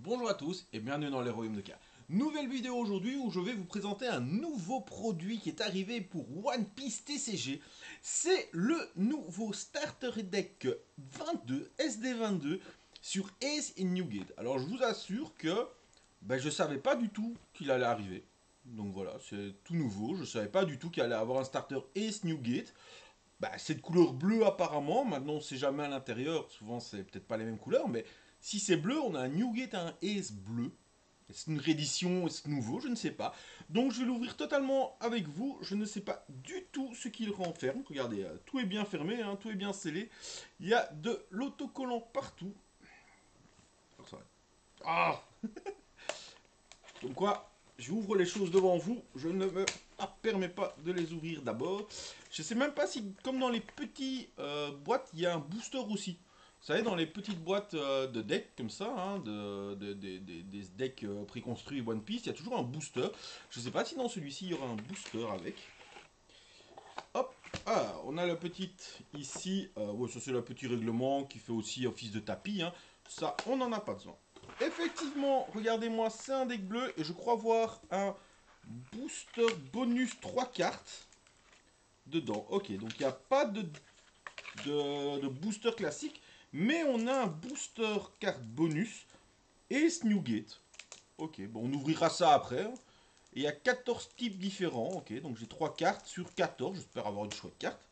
Bonjour à tous et bienvenue dans les Royaumes de K. Nouvelle vidéo aujourd'hui où je vais vous présenter un nouveau produit qui est arrivé pour One Piece TCG. C'est le nouveau Starter Deck 22, SD22 sur Ace in Newgate. Alors je vous assure que je ne savais pas du tout qu'il allait arriver. Donc voilà, c'est tout nouveau. Je ne savais pas du tout qu'il allait avoir un starter Ace Newgate. C'est de couleur bleue apparemment. Maintenant, on sait jamais à l'intérieur. Souvent, c'est peut-être pas les mêmes couleurs, mais si c'est bleu, on a un Newgate et un Ace bleu. Est-ce une réédition, est-ce nouveau, je ne sais pas. Donc, je vais l'ouvrir totalement avec vous. Je ne sais pas du tout ce qu'il renferme. Regardez, tout est bien fermé, hein, tout est bien scellé. Il y a de l'autocollant partout. Ah, comme quoi, j'ouvre les choses devant vous. Je ne me permets pas de les ouvrir d'abord. Je ne sais même pas si, comme dans les petits boîtes, il y a un booster aussi. Vous savez, dans les petites boîtes de decks comme ça, hein, des decks préconstruits One Piece, il y a toujours un booster. Je ne sais pas si dans celui-ci, il y aura un booster avec. Hop, ah, on a la petite ici. Ouais, ça c'est le petit règlement qui fait aussi office de tapis. Hein. Ça, on n'en a pas besoin. Effectivement, regardez-moi, c'est un deck bleu et je crois voir un booster bonus 3 cartes dedans. Ok, donc il n'y a pas de booster classique, mais on a un booster carte bonus et Newgate. Ok, bon, on ouvrira ça après. Hein. Et il y a 14 types différents. Ok, donc j'ai 3 cartes sur 14. J'espère avoir une chouette carte.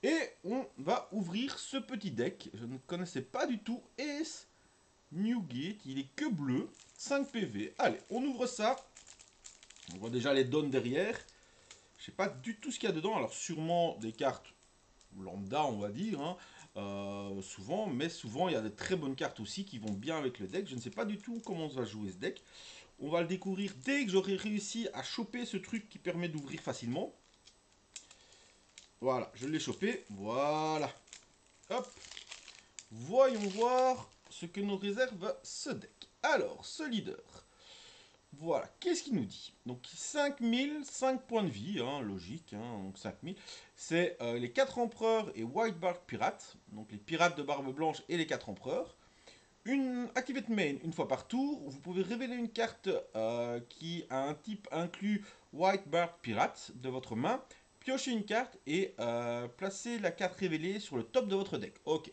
Et on va ouvrir ce petit deck. Je ne connaissais pas du tout. Ace Newgate, il est que bleu. 5 PV. Allez, on ouvre ça. On voit déjà les donnes derrière. Je sais pas du tout ce qu'il y a dedans. Alors sûrement des cartes lambda, on va dire. Hein. Souvent, mais souvent il y a de très bonnes cartes aussi qui vont bien avec le deck. Je ne sais pas du tout comment on va jouer ce deck. On va le découvrir dès que j'aurai réussi à choper ce truc qui permet d'ouvrir facilement. Voilà, je l'ai chopé. Voilà. Hop. Voyons voir ce que nous réserve ce deck. Alors, ce leader. Voilà, qu'est-ce qu'il nous dit? Donc 5000, 5 points de vie, hein, logique, hein, donc 5000. C'est les 4 empereurs et White Bark Pirates, donc les pirates de barbe blanche et les 4 empereurs. Une Activate Main une fois par tour, vous pouvez révéler une carte qui a un type inclus White Bark Pirate de votre main, piocher une carte et placer la carte révélée sur le top de votre deck. Ok.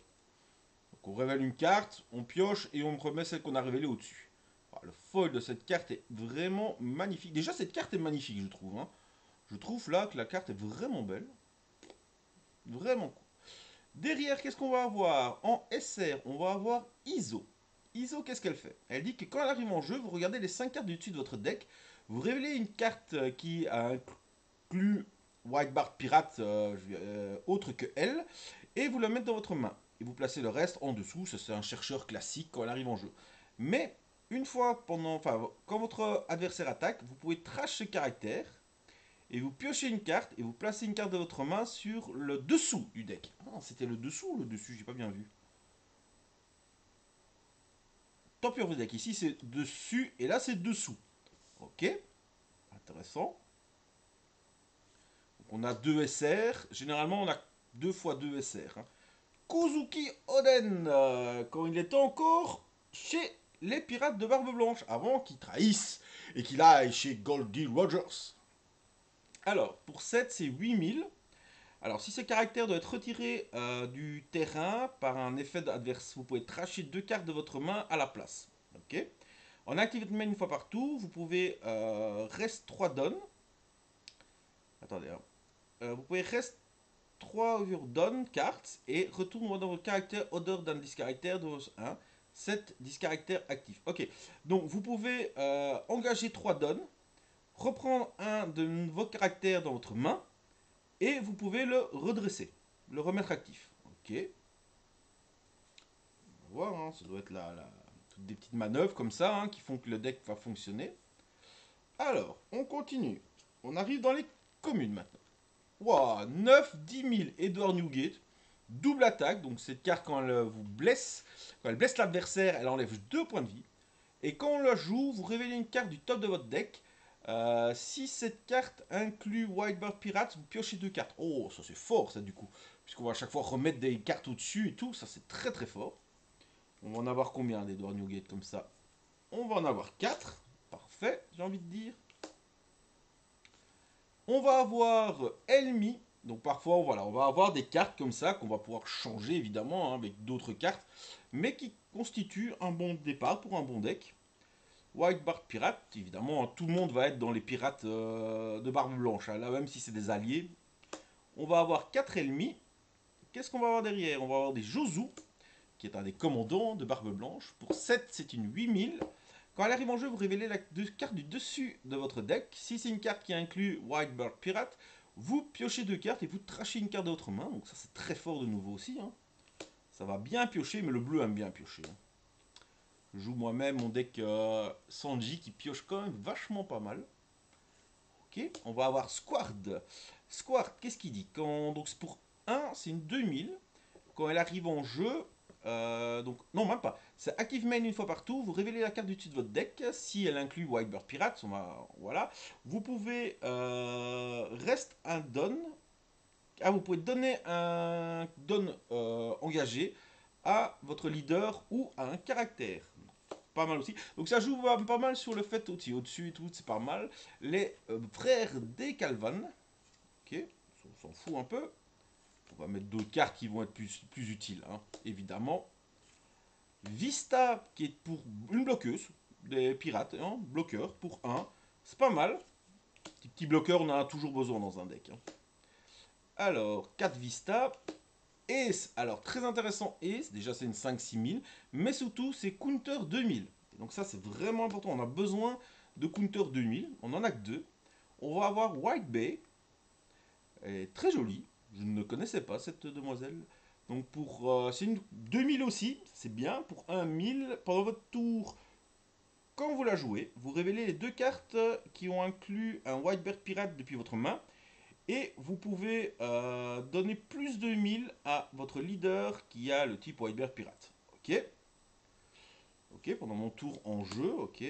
Donc on révèle une carte, on pioche et on remet celle qu'on a révélée au-dessus. Le foil de cette carte est vraiment magnifique. Déjà, cette carte est magnifique, je trouve. Hein. Je trouve là que la carte est vraiment belle. Vraiment cool. Derrière, qu'est-ce qu'on va avoir? En SR, on va avoir ISO. ISO, qu'est-ce qu'elle fait? Elle dit que quand elle arrive en jeu, vous regardez les 5 cartes du dessus de votre deck, vous révélez une carte qui inclut White Bart Pirate autre que elle, et vous la mettez dans votre main. Et vous placez le reste en dessous, ça c'est un chercheur classique quand elle arrive en jeu. Mais une fois quand votre adversaire attaque, vous pouvez trash ce caractère et vous piochez une carte et vous placez une carte de votre main sur le dessous du deck. Ah, c'était le dessous ou le dessus, j'ai pas bien vu. Top of the deck, ici c'est dessus et là c'est dessous. Ok, intéressant. Donc on a 2 SR, généralement on a 2 fois 2 SR. Hein. Kozuki Oden, quand il était encore chez les pirates de Barbe Blanche, avant qu'il trahisse et qu'il aille chez Goldie Rogers. Alors, pour 7, c'est 8000. Alors, si ce caractère doit être retiré du terrain par un effet adverse, vous pouvez tracher 2 cartes de votre main à la place. Ok. En activate main une fois par tour, vous pouvez reste 3 donne. Attendez, hein. Vous pouvez reste 3 donne cartes et retourne dans votre caractère other than this caractère de 1. 7 10 caractères actifs. Ok. Donc, vous pouvez engager 3 donnes, reprendre un de vos caractères dans votre main et vous pouvez le redresser, le remettre actif. Ok. On va voir, hein, ça doit être toutes des petites manœuvres comme ça hein, qui font que le deck va fonctionner. Alors, on continue. On arrive dans les communes maintenant. Wow, 9, 10 000 Edward Newgate. Double attaque, donc cette carte quand elle vous blesse, quand elle blesse l'adversaire, elle enlève 2 points de vie. Et quand on la joue, vous révélez une carte du top de votre deck. Si cette carte inclut Whitebird Pirates, vous piochez 2 cartes. Oh, ça c'est fort ça du coup. Puisqu'on va à chaque fois remettre des cartes au-dessus et tout, ça c'est très très fort. On va en avoir combien d'Edward Newgate comme ça? On va en avoir 4. Parfait, j'ai envie de dire. On va avoir Elmi. Donc parfois, voilà, on va avoir des cartes comme ça qu'on va pouvoir changer évidemment hein, avec d'autres cartes, mais qui constituent un bon départ pour un bon deck. White Bard Pirate, évidemment, hein, tout le monde va être dans les pirates de Barbe Blanche. Hein, là, même si c'est des alliés. On va avoir 4 ennemis. Qu'est-ce qu'on va avoir derrière? On va avoir des Josu, qui est un des commandants de Barbe Blanche. Pour 7, c'est une 8000. Quand elle arrive en jeu, vous révélez la carte du dessus de votre deck. Si c'est une carte qui inclut White Bird Pirate, vous piochez 2 cartes et vous trachez une carte de votre main. Donc ça c'est très fort de nouveau aussi. Hein. Ça va bien piocher, mais le bleu aime bien piocher. Hein. Je joue moi-même mon deck Sanji qui pioche quand même vachement pas mal. Ok, on va avoir Squard. Squard, qu'est-ce qu'il dit donc c'est pour 1, c'est une 2000. Quand elle arrive en jeu, donc non même pas, c'est active main une fois par tour, vous révélez la carte du dessus de votre deck, si elle inclut Whitebird Pirate, voilà, vous pouvez reste un don, vous pouvez donner un don engagé à votre leader ou à un caractère. Pas mal aussi. Donc ça joue pas mal sur le fait au-dessus et tout, c'est pas mal. Les frères des Calvan, ok, on s'en fout un peu. On va mettre d'autres cartes qui vont être plus utiles, hein, évidemment. Vista, qui est pour une bloqueuse, des pirates, hein, bloqueur pour 1. C'est pas mal. Petit bloqueur, on en a toujours besoin dans un deck. Hein. Alors, 4 Vista. Ace, alors très intéressant Ace, déjà c'est une 5-6000, mais surtout c'est counter 2000. Donc ça c'est vraiment important, on a besoin de counter 2000, on en a que 2. On va avoir White Bay, elle est très jolie, je ne connaissais pas cette demoiselle. Donc pour c'est une 2000 aussi, c'est bien, pour 1000, pendant votre tour, quand vous la jouez, vous révélez les 2 cartes qui ont inclus un Whitebird Pirate depuis votre main. Et vous pouvez donner plus de 1000 à votre leader qui a le type Whitebird Pirate. Ok. Ok, pendant mon tour en jeu, ok.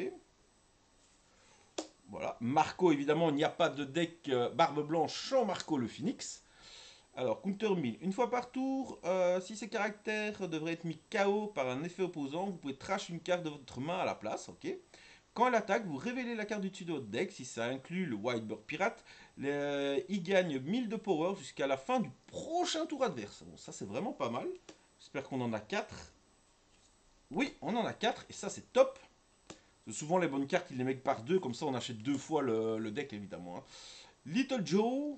Voilà. Marco, évidemment, il n'y a pas de deck Barbe Blanche sans Marco le Phoenix. Alors, counter 1000. Une fois par tour, si ces caractères devraient être mis KO par un effet opposant, vous pouvez trash une carte de votre main à la place, ok. Quand elle attaque, vous révélez la carte du dessus de votre deck. Si ça inclut le Whitebird Pirate, il gagne 1000 de power jusqu'à la fin du prochain tour adverse. Bon, ça c'est vraiment pas mal. J'espère qu'on en a 4. Oui, on en a 4 et ça c'est top. Souvent les bonnes cartes, ils les mettent par 2, comme ça on achète 2 fois le deck évidemment. Hein. Little Joe,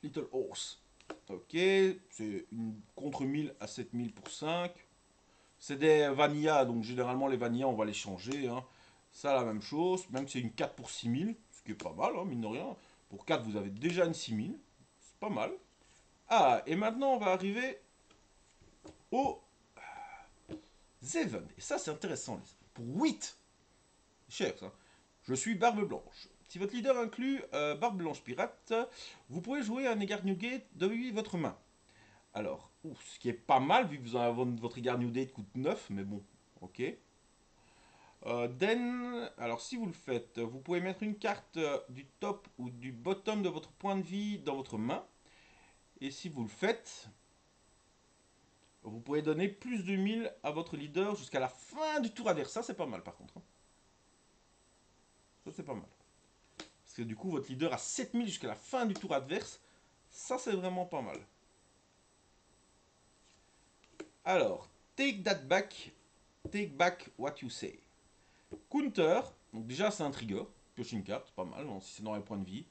Little Horse. Ok, c'est une contre 1000 à 7000 pour 5. C'est des vanilla, donc généralement les vanilla on va les changer. Hein. Ça la même chose, même que c'est une 4 pour 6000, ce qui est pas mal, hein, mine de rien. Pour 4 vous avez déjà une 6000, c'est pas mal. Ah, et maintenant on va arriver au Zeven. Et ça c'est intéressant, pour 8. Cher ça. Je suis Barbe Blanche. Si votre leader inclut Barbe Blanche Pirate, vous pouvez jouer un Egar Newgate depuis votre main. Alors, ce qui est pas mal, vu que vous avez votre Egar Newgate coûte 9, mais bon, ok. Alors si vous le faites, vous pouvez mettre une carte du top ou du bottom de votre point de vie dans votre main. Et si vous le faites, vous pouvez donner plus de 1000 à votre leader jusqu'à la fin du tour adverse. Ça c'est pas mal par contre. Hein. Ça c'est pas mal. Parce que du coup votre leader a 7000 jusqu'à la fin du tour adverse. Ça c'est vraiment pas mal. Alors, take that back. Take back what you say. Counter. Donc déjà c'est un trigger. Pioche une carte, pas mal, si c'est dans les points de vie.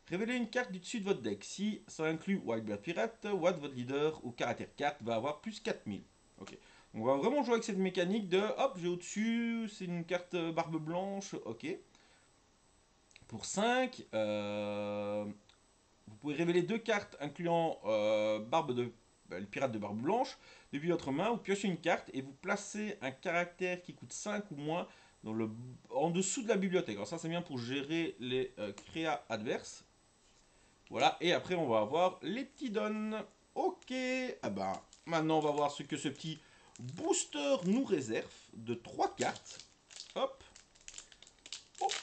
Révélez une carte du dessus de votre deck. Si ça inclut Whitebird Pirate, votre leader ou caractère 4 va avoir plus 4000. Ok. On va vraiment jouer avec cette mécanique de hop, j'ai au-dessus, c'est une carte barbe blanche. Ok. Pour 5, vous pouvez révéler 2 cartes incluant le pirate de barbe blanche depuis votre main. Vous piochez une carte et vous placez un caractère qui coûte 5 ou moins en dessous de la bibliothèque. Alors ça c'est bien pour gérer les créas adverses. Voilà, et après on va avoir les petits dons. Ok, ah ben, maintenant on va voir ce que ce petit booster nous réserve de 3 cartes. Hop. Hop.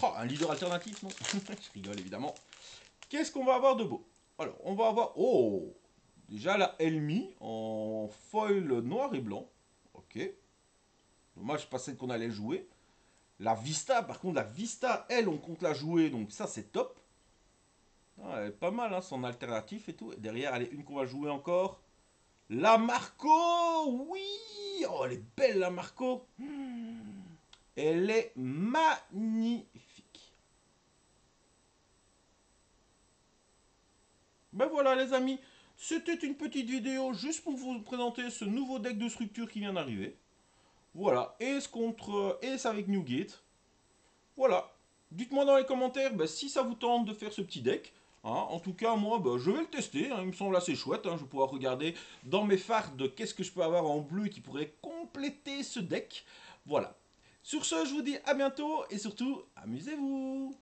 Oh, un leader alternatif, non? Je rigole évidemment. Qu'est-ce qu'on va avoir de beau? Alors, on va avoir... déjà la Elmi en foil noir et blanc. Ok. Dommage, pas celle qu'on allait jouer. La Vista, par contre, la Vista, elle, on compte la jouer, donc ça, c'est top. Ah, elle est pas mal, hein, son alternatif et tout. Et derrière, allez, une qu'on va jouer encore. La Marco, oui. Oh, elle est belle, la Marco. Elle est magnifique. Ben voilà, les amis. C'était une petite vidéo juste pour vous présenter ce nouveau deck de structure qui vient d'arriver. Voilà, Ace contre Ace avec Newgate. Voilà. Dites-moi dans les commentaires si ça vous tente de faire ce petit deck. Hein. En tout cas, moi, je vais le tester. Hein. Il me semble assez chouette. Hein. Je vais pouvoir regarder dans mes fards de qu'est-ce que je peux avoir en bleu qui pourrait compléter ce deck. Voilà. Sur ce, je vous dis à bientôt et surtout, amusez-vous.